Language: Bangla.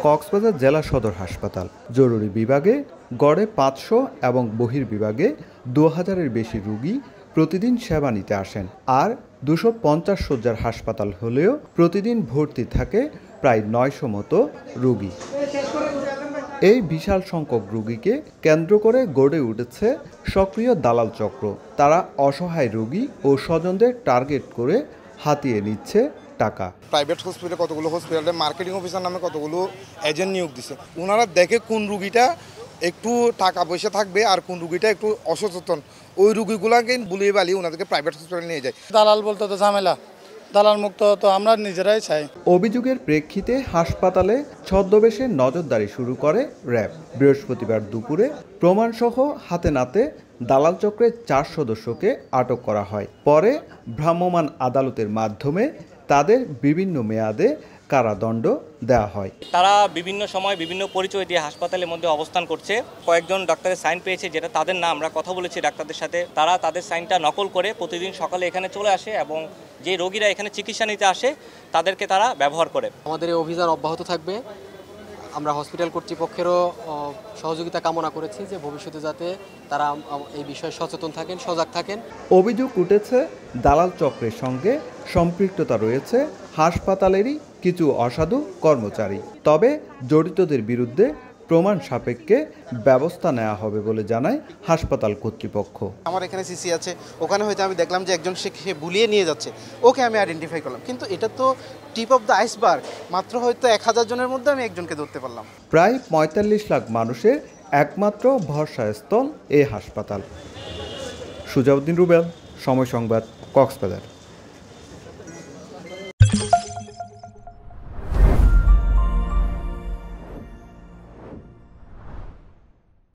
কক্সবাজার জেলা সদর হাসপাতাল জরুরি বিভাগে গড়ে 500 এবং বহির্বিভাগে 2000-এর বেশি রোগী প্রতিদিন সেবা নিতে আসেন। আর 250 শয্যার হাসপাতাল হলেও প্রতিদিন ভর্তি থাকে প্রায় 900 মতো রোগী। এই বিশাল সংখ্যক রোগীকে কেন্দ্র করে গড়ে উঠেছে সক্রিয় দালাল চক্র। তারা অসহায় রোগী ও স্বজনদের টার্গেট করে হাতিয়ে নিচ্ছে টাকা। প্রাইভেট হসপিটালে কতগুলো হসপিটালে মার্কেটিং অফিসার নামে কতগুলো এজেন্ট নিয়োগ দিছে। ওনারা দেখে কোন রুগীটা একটু টাকা পয়সা থাকবে আর কোন রুগীটা একটু অসচেতন, ওই রুগীগুলোকে বুলিয়ে বালিয়ে ওনাদেরকে প্রাইভেট হসপিটালে নিয়ে যায়। দালাল বলতে তো ঝামেলা, দালাল মুক্ত তো আমরা নিজেরাই চাই। অভিযোগের প্রেক্ষিতে হাসপাতালে ছদ্মবেশে নজরদারি শুরু করে র্যাব। বৃহস্পতিবার দুপুরে প্রমাণসহ হাতে নাতে দালাল চক্রের 4 সদস্যকে আটক করা হয়। পরে ভ্রাম্যমাণ আদালতের মাধ্যমে তাদের বিভিন্ন মেয়াদে কারাদণ্ড দেওয়া হয়। তারা বিভিন্ন সময় বিভিন্ন পরিচয় দিয়ে হাসপাতালের মধ্যে অবস্থান করছে। কয়েকজন ডাক্তারের সাইন পেয়েছে, যেটা তাদের না, আমরা কথা বলেছি ডাক্তারদের সাথে। তারা তাদের সাইনটা নকল করে প্রতিদিন সকালে এখানে চলে আসে এবং যে রোগীরা এখানে চিকিৎসা নিতে আসে তাদেরকে তারা ব্যবহার করে। আমাদের এই অভিযান অব্যাহত থাকবে। আমরা হসপিটাল কর্তৃপক্ষেরও সহযোগিতা কামনা করেছি যে ভবিষ্যতে যাতে তারা এই বিষয়ে সচেতন থাকেন, সজাগ থাকেন। অভিযোগ উঠেছে দালাল চক্রের সঙ্গে সম্পৃক্ততা রয়েছে হাসপাতালেরই কিছু অসাধু কর্মচারী। তবে জড়িতদের বিরুদ্ধে প্রমাণ সাপেক্ষে ব্যবস্থা নেওয়া হবে বলে জানায় হাসপাতাল কর্তৃপক্ষ। আমার এখানে সিসি আছে, ওখানে হয়তো আমি দেখলাম যে একজন সে বুলিয়ে নিয়ে যাচ্ছে, ওকে আমি আইডেন্টিফাই করলাম, কিন্তু এটা তো টিপ অফ দ্য আইসবার্গ। মাত্র হয়তো 1000 জনের মধ্যে আমি একজনকে ধরতে পারলাম। প্রায় 45 লাখ মানুষের একমাত্র ভরসাস্থল এই হাসপাতাল। সুজাউদ্দিন রুবেল, সময় সংবাদ, কক্সবাজার।